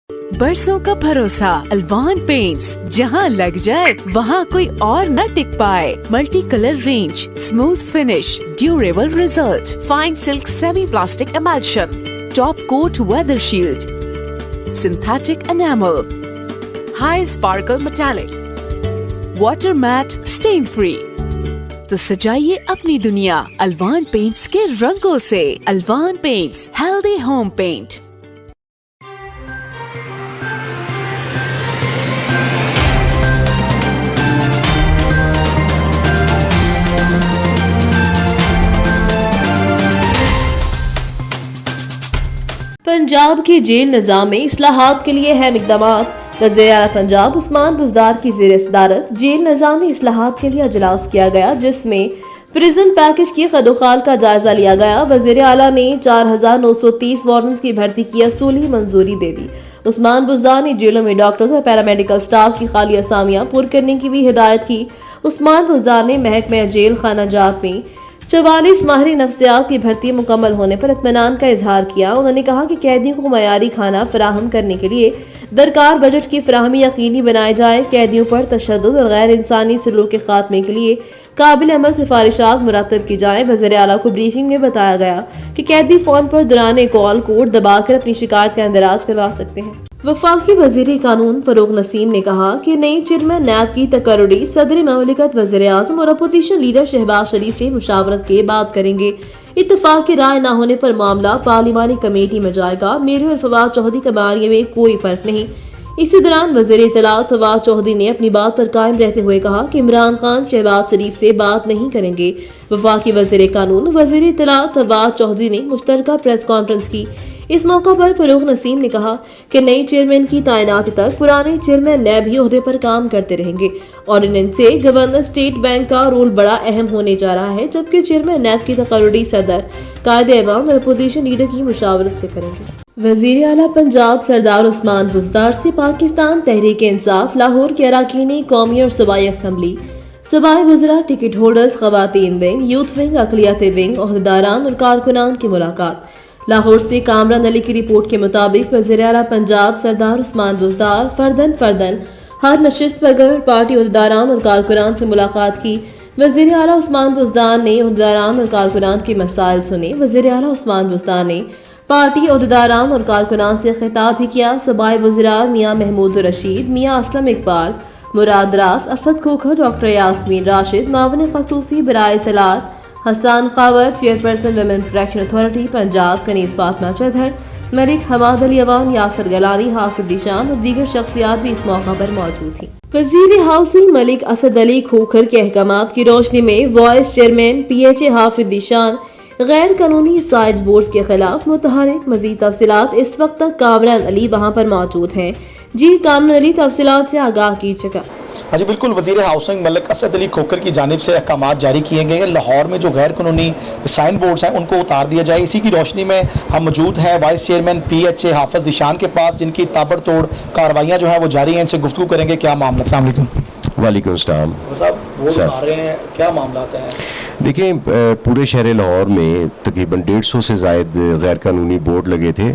बरसों का भरोसा अल्वान पेंट्स, जहां लग जाए वहां कोई और न टिक पाए। Multi colour range, smooth finish, durable result, fine silk semi plastic emulsion, top coat weather shield, synthetic enamel, high sparkle metallic, water matt, stain free. तो सजाइए अपनी दुनिया अल्वान पेंट्स के रंगों से। Alwan paints, healthy home paint. Punjab के जेल निज़ाम में इस्लाहात के लिए अहम इक़दामात। वज़ीर आला पंजाब उस्मान बुज़दार की ज़ेर सदारत जेल निज़ाम में इस्लाहात के लिए अजलास किया गया, जिसमें प्रिजन पैकेज की खदोखाल का जायजा लिया गया। वज़ीर आला ने 4930 वार्डन्स की भर्ती की असूली मंजूरी दे दी। उस्मान बुज़दार ने जेलों में डॉक्टर्स और पैरामेडिकल स्टाफ की खाली असामियाँ पुर करने की भी हिदायत की। उस्मान बुज़दार ने महकमा जेल खाना जात में 44 माहिर नफ्सियात की भर्ती मुकम्मल होने पर इत्मीनान का इजहार किया। उन्होंने कहा कि कैदियों को मयारी खाना फराहम करने के लिए दरकार बजट की फराहमी यकीनी बनाए जाए। कैदियों पर तशद्दुद और गैर इंसानी सलूक के खात्मे के लिए काबिल अमल सिफारिशात मुरतब की जाएं। वज़ीर आला को ब्रीफिंग में बताया गया कि कैदी फ़ोन पर दौरान कॉल कोड दबाकर अपनी शिकायत का इंदराज करवा सकते हैं। वफाकी वज़ीर कानून फ़रूक नसीम ने कहा कि नई चेयरमैन नैब की तकर्रुरी सदर ममलिकत वज़ीर आज़म और अपोजिशन लीडर शहबाज शरीफ से मुशावरत के बाद करेंगे। इत्तफाक की राय न होने पर मामला पार्लिमानी कमेटी में जाएगा। मेरे और फवाद चौधरी के मामले में कोई फर्क नहीं। इसी दौरान वज़ीर इत्तलात फवाद चौधरी ने अपनी बात पर कायम रहते हुए कहा कि इमरान खान शहबाज शरीफ से बात नहीं करेंगे। वफाकी वज़ीर कानून वज़ीर इत्तलात फवाद चौधरी ने मुश्तरका प्रेस कॉन्फ्रेंस की। इस मौका पर फ़रूक नसीम ने कहा कि नई चेयरमैन की तैनाती तक पुराने चेयरमैन नैब ही ओहदे पर काम करते रहेंगे और इनसे गवर्नर स्टेट बैंक का रोल बड़ा अहम होने जा रहा है, जबकि चेयरमैन नैब की तकर्रुरी सदर कायदे-ए-आवाम और अपोजिशन लीडर की मुशावरत से करेंगे। वज़ीर आला पंजाब सरदार उस्मान बुज़दार से पाकिस्तान तहरीक इंसाफ लाहौर के अरकान कौमी और सूबाई असम्बली, सूबाई वज़रा, टिकट होल्डर्स, ख़वातीन विंग, यूथ विंग, अक़लियती विंग, ओहदेदारान और कारकुनान की मुलाकात। लाहौर से कामरान अली की रिपोर्ट के मुताबिक वज़ीर आला पंजाब सरदार उस्मान बुज़दार फर्दन हर नशिस्त पर गवर्नमेंट पार्टी ओहदेदारान और कारकुनान से मुलाकात की। वज़ीर आला उस्मान बुज़दार ने ओहदेदारान और कारकुनान के मसाइल सुने। वज़ीर आला उस्मान बुज़दार ने पार्टी ओहदेदारान और कारकुनान से खिताब भी किया। सूबाई वज़रा मियाँ महमूद रशीद, मियाँ असलम इकबाल, मुराद रास, असद खोखर, डॉक्टर यास्मीन राशिद, मावन ख़ुसूसी बराए इत्तलात Hasan Khawar, chairperson women protection authority Punjab Kaneez Fatima Chaudhry, Malik Hammad Ali Awan, Yasir Gilani, Hafiz Dishan और दीगर शख्सियात भी इस मौका पर मौजूद थी। वज़ीर हाउसिंग मलिक असद अली खोखर के अहकामात की रोशनी में वाइस चेयरमैन PHA हाफिज दिशान गैर कानूनी साइट्स बोर्ड के खिलाफ मुतहरिक। मज़ीद तफसीलात इस वक्त तक कामरान अली वहाँ पर मौजूद हैं। जी कामरान अली, तफसीलात से आगाह कीजिएगा। हाँ जी बिल्कुल, वज़ीर हाउसिंग मलिक असद अली खोखर की जानिब से अहकामात जारी किए गए हैं। लाहौर में जो गैर कानूनी साइन बोर्ड्स हैं उनको उतार दिया जाए। इसी की रोशनी में हम मौजूद हैं वाइस चेयरमैन PHA हाफिज दिशान के पास, जिनकी ताबड़तोड़ कार्रवाइयाँ जो हैं वो जारी हैं। इनसे गुफ्तगू करेंगे। क्या मामला? अस्सलाम वालेकुम। वालेकुम सलाम। सर आ रहे हैं, क्या मामला हैं? देखिए, पूरे शहर लाहौर में तकरीबन 150 से ज़ायद गैर कानूनी बोर्ड लगे थे,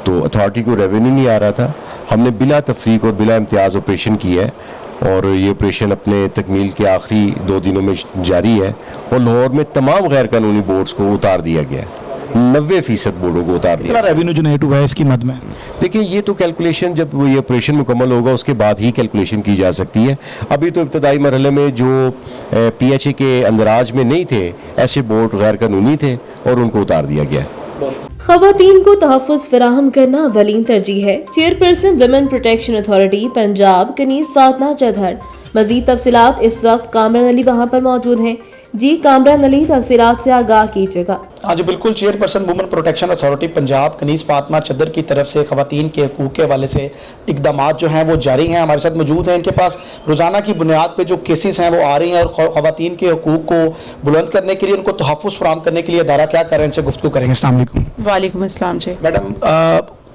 तो अथॉरिटी को रेवेन्यू नहीं आ रहा था। हमने बिला तफरीक और बिला इम्तियाज़ ऑपरेशन किया है और ये ऑपरेशन अपने तकमील के आखिरी 2 दिनों में जारी है और लाहौर में तमाम गैर कानूनी बोर्ड्स को उतार दिया गया है। 90% बोर्डों को उतार दिया। रेवेन्यू जनरेट हुआ है इसकी मद में? देखिए, ये तो कैलकुलेशन जब ये ऑपरेशन मुकम्मल होगा उसके बाद ही कैलकुलेशन की जा सकती है। अभी तो इब्तदाई मरहले में जो PHA के अंदराज में नहीं थे, ऐसे बोर्ड गैर कानूनी थे और उनको उतार दिया गया। ख़वातीन को तहफ़्फ़ुज़ फराहम करना अवलीन तरजीह है। Chairperson women protection authority Punjab Kaneez Fatima Chaudhar. मज़ीद तफसीलात इस वक्त कामरान अली वहाँ पर मौजूद हैं। जी कामरान अली, तफसीलात से आगाह कीजिएगा। हाँ जी बिल्कुल, chairperson women protection authority Punjab Kaneez Fatima चदर की तरफ से ख़वातीन के हकूक़ के हवाले से इक़दामात जो हैं वो जारी हैं। हमारे साथ मौजूद हैं। इनके पास रोज़ाना की बुनियाद पर जो केसेस हैं वो आ रही हैं और ख़वातीन के हकूक़ को बुलंद करने के लिए, उनको तहफ़्फ़ुज़ फराहम करने के लिए अदारा क्या कर रहे हैं, इनसे गुफ्तगू करेंगे। अस्सलाम वालेकुम। वालेकुम अस्सलाम जी। मैडम,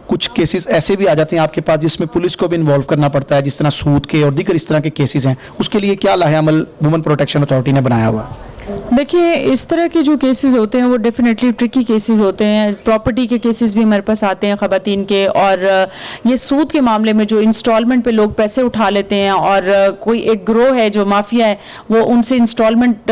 कुछ केसेस ऐसे भी आ जाते हैं आपके पास जिसमें पुलिस को भी इन्वॉल्व करना पड़ता है, जिस तरह सूद के और दीगर इस तरह के केसेस हैं, उसके लिए क्या लाहे अमल वुमेन प्रोटेक्शन अथॉरिटी ने बनाया हुआ? देखिए, इस तरह के जो केसेस होते हैं वो डेफिनेटली ट्रिकी केसेस होते हैं। प्रॉपर्टी के केसेस भी हमारे पास आते हैं ख़वातीन के, और ये सूद के मामले में जो इंस्टॉलमेंट पे लोग पैसे उठा लेते हैं, और कोई एक ग्रोह है जो माफिया है वो उनसे इंस्टॉलमेंट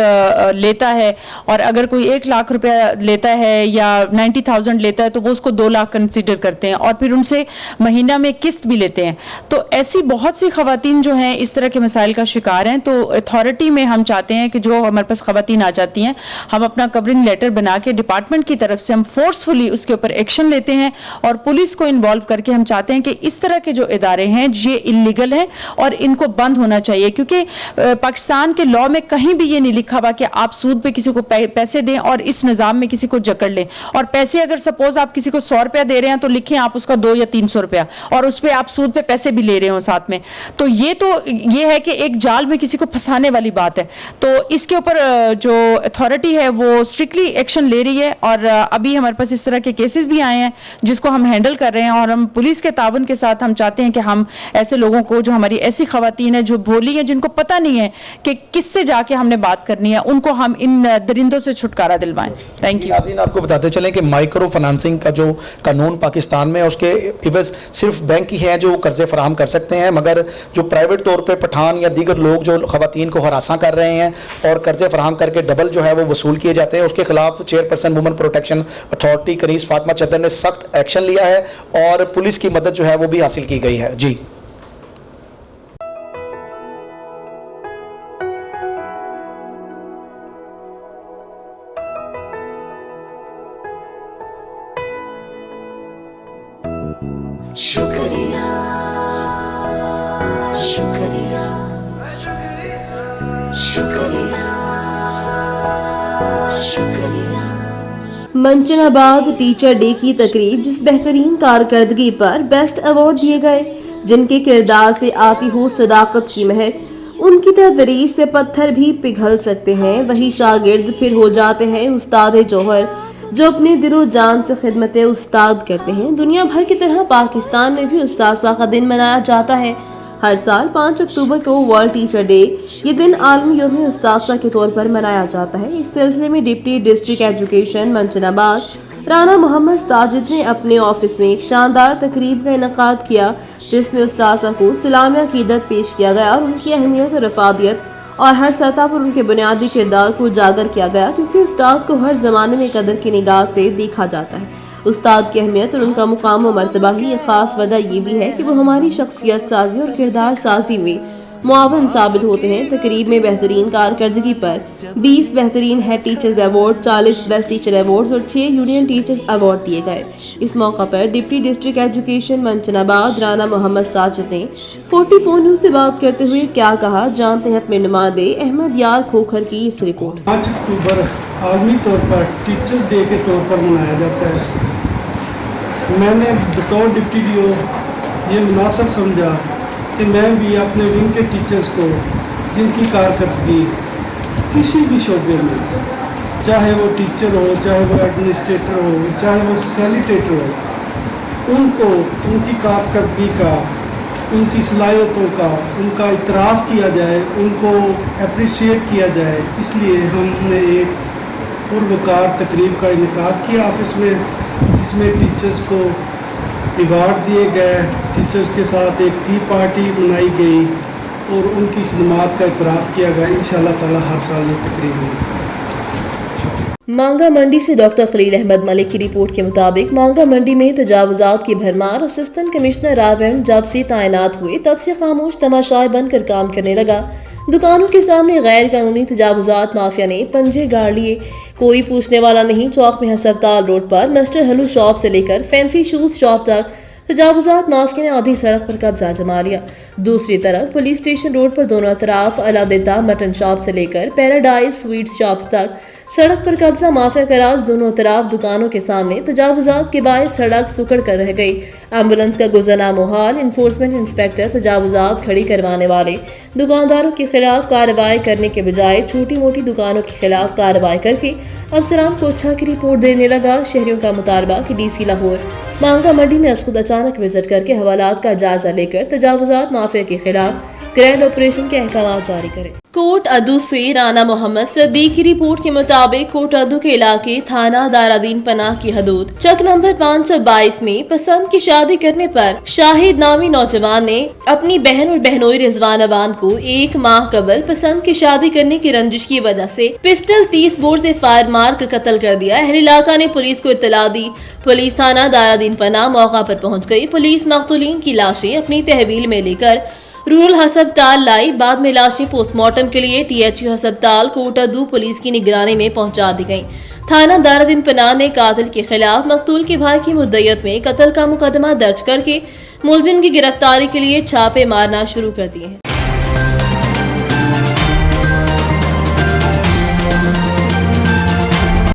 लेता है, और अगर कोई 1 लाख रुपया लेता है या 90,000 लेता है तो वो उसको 2 लाख कंसिडर करते हैं, और फिर उनसे महीना में किस्त भी लेते हैं। तो ऐसी बहुत सी ख़वातीन जो हैं इस तरह के मसाइल का शिकार हैं। तो अथॉरिटी में हम चाहते हैं कि जो हमारे पास ख़वातीन आ जाती हैं, हम अपना कवरिंग लेटर बना के डिपार्टमेंट की तरफ से हम फोर्सफुली उसके ऊपर एक्शन लेते हैं, और पुलिस को इन्वॉल्व करके हम चाहते हैं कि इस तरह के जो इदारे हैं ये इलीगल हैं और इनको बंद होना चाहिए। क्योंकि पाकिस्तान के लॉ में कहीं भी ये नहीं लिखा हुआ कि आप सूद पे किसी को पैसे दें और इस निज़ाम में किसी को जकड़ लें। और पैसे अगर सपोज आप किसी को 100 रुपया दे रहे हैं तो लिखें आप उसका 2 या 300 रुपया, और उस पर आप सूद पे पैसे भी ले रहे हो साथ में। तो ये है कि एक जाल में किसी को फंसाने वाली बात है। तो इसके ऊपर जो अथॉरिटी है वो स्ट्रिक्टली एक्शन ले रही है, और अभी हमारे पास इस तरह के केसेस भी आए हैं जिसको हम हैंडल कर रहे हैं, और हम पुलिस के तावन के साथ हम चाहते हैं कि हम ऐसे लोगों को, जो हमारी ऐसी ख़वातीन है जो भोली हैं, जिनको पता नहीं है कि किससे जाके हमने बात करनी है, उनको हम इन दरिंदों से छुटकारा दिलवाएं। Thank you. नाज़रीन, आपको बताते चलें कि माइक्रो फाइनेंसिंग का जो कानून पाकिस्तान में, उसके इवज़ सिर्फ बैंक ही हैं जो कर्ज़े फराहम कर सकते हैं, मगर जो प्राइवेट तौर पर पठान या दीगर लोग जो ख़वातीन को हरासा कर रहे हैं और कर्ज़े फराहम करके डबल जो है वो वसूल किए जाते हैं, उसके खिलाफ chairperson women protection authority Kaneez Fatima चद्दर ने सख्त एक्शन लिया है, और पुलिस की मदद जो है वो भी हासिल की गई है। जी, शुक्रिया शुक्रिया शुक्रिया शुक्रिया। मंचनाबाद टीचर डे की तकरीब, जिस बेहतरीन कारकर्दगी पर बेस्ट अवार्ड दिए गए, जिनके किरदार से आती हो सदाकत की महक, उनकी तदरीस से पत्थर भी पिघल सकते हैं। वही शागिर्द फिर हो जाते हैं उस्ताद जौहर, जो अपने दिलो जान से खिदमत उस्ताद करते हैं। दुनिया भर की तरह पाकिस्तान में भी उस्ताद का दिन मनाया जाता है। हर साल 5 अक्टूबर को वर्ल्ड टीचर डे, ये दिन आलमी यौम उस्ताद के तौर पर मनाया जाता है। इस सिलसिले में deputy district education Manchanabad Rana Mohammad Sajid ने अपने ऑफिस में एक शानदार तकरीब का इनेकाद किया, जिसमें उस्ताद को सलामी अकीदत पेश किया गया और उनकी अहमियत और अफादियत और हर सतह पर उनके बुनियादी किरदार को उजागर किया गया, क्योंकि उस्ताद को हर ज़माने में कदर की निगाह से देखा जाता है। उस्ताद की अहमियत और उनका मुकाम व मर्तबा ही एक ख़ास वजह ये भी है कि वो हमारी शख्सियत साजी और किरदार साजी में मुआवन साबित होते हैं। तकरीब में बेहतरीन कारकर्दगी पर 20 बेहतरीन head teachers award, 40 best teacher awards और 6 यूनियन टीचर्स अवार्ड दिए गए। इस मौका पर deputy district education Manchanabad Rana Mohammad Sajid ने 44 न्यूज़ से बात करते हुए क्या कहा, जानते हैं अपने नुमाइंदे अहमद यार खोखर की इस रिपोर्ट। 5 अक्टूबर आलमी तौर पर टीचर डे के तौर पर मनाया जाता है। मैंने बतौर डिप्टी डीओ ये मुनासिब समझा कि मैं भी अपने विंग के टीचर्स को, जिनकी कारकर्दगी किसी भी शोबे में, चाहे वो टीचर हो, चाहे वो एडमिनिस्ट्रेटर हो, चाहे वो फैसिलिटेटर हो, उनको उनकी कारकर्दगी का, उनकी सलाहियतों का, उनका इतराफ़ किया जाए, उनको अप्रिशिएट किया जाए। इसलिए हमने एक पुरवकार तकरीब का इनेकाद किया ऑफिस में, जिसमें टीचर्स को रिवार्ड दिए गए, टीचर्स के साथ एक टी पार्टी मनाई गई और उनकी खिदमात का इतराफ़ किया गया। इंशाअल्लाह ताला हर साल ये तकरीब होगी। मांगा मंडी से डॉक्टर खलील अहमद मलिक की रिपोर्ट के मुताबिक मांगा मंडी में तजावुजात की भरमार। असिस्टेंट कमिश्नर रावण जब से तैनात हुए तब से खामोश तमाशाए बनकर काम करने लगा। दुकानों के सामने गैर कानूनी तजावुजात माफिया ने पंजे गाड़ लिए, कोई पूछने वाला नहीं। चौक में हस्पताल रोड पर मिस्टर हलू शॉप से लेकर फैंसी शूज शॉप तक तजावुजात माफिया ने आधी सड़क पर कब्जा जमा लिया। दूसरी तरफ पुलिस स्टेशन रोड पर दोनों तरफ अलादेता मटन शॉप से लेकर पैराडाइज स्वीट्स शॉप्स तक सड़क पर कब्जा माफिया का राज। दोनों तरफ दुकानों के सामने तजावुजात के बायस सड़क सुकड़ कर रह गई। एम्बुलेंस का गुजरना मुहाल। इन्फोर्समेंट इंस्पेक्टर तजावुजात खड़ी करवाने वाले दुकानदारों के खिलाफ कार्रवाई करने के बजाय छोटी मोटी दुकानों के खिलाफ कार्रवाई करके अफसरान को अच्छा की रिपोर्ट देने लगा। शहरियों का मुतालबा कि डीसी लाहौर मांगा मंडी में खुद अचानक विजिट करके हवालात का जायजा लेकर तजावुजात माफिया के खिलाफ ग्रैंड ऑपरेशन के अहकाम जारी करें। कोट अदू से राना मोहम्मद सदीक की रिपोर्ट के मुताबिक कोट अदू के इलाके थाना दारादीन पनाह की हदूद चक नंबर 522 में पसंद की शादी करने पर शाहिद नामी नौजवान ने अपनी बहन और बहनोई रिजवान अबान को 1 माह कबल पसंद की शादी करने की रंजिश की वजह से पिस्टल 30 बोर से फायर मार कर कत्ल कर दिया। अहल इलाका ने पुलिस को इत्तला दी। पुलिस थाना दारादीन पनाह मौका पर पहुंच गई। पुलिस मकतूलीन की लाशें अपनी तहवील में लेकर रूरल हस्पताल लाई। बाद में लाशें पोस्टमार्टम के लिए THU हस्पताल कोट अदू पुलिस की निगरानी में पहुंचा दी गईं। थाना दारादीन पनाह ने कातिल के खिलाफ मकतूल के भाई की मुद्दयत में कत्ल का मुकदमा दर्ज करके मुलजिम की गिरफ्तारी के लिए छापे मारना शुरू कर दिए हैं।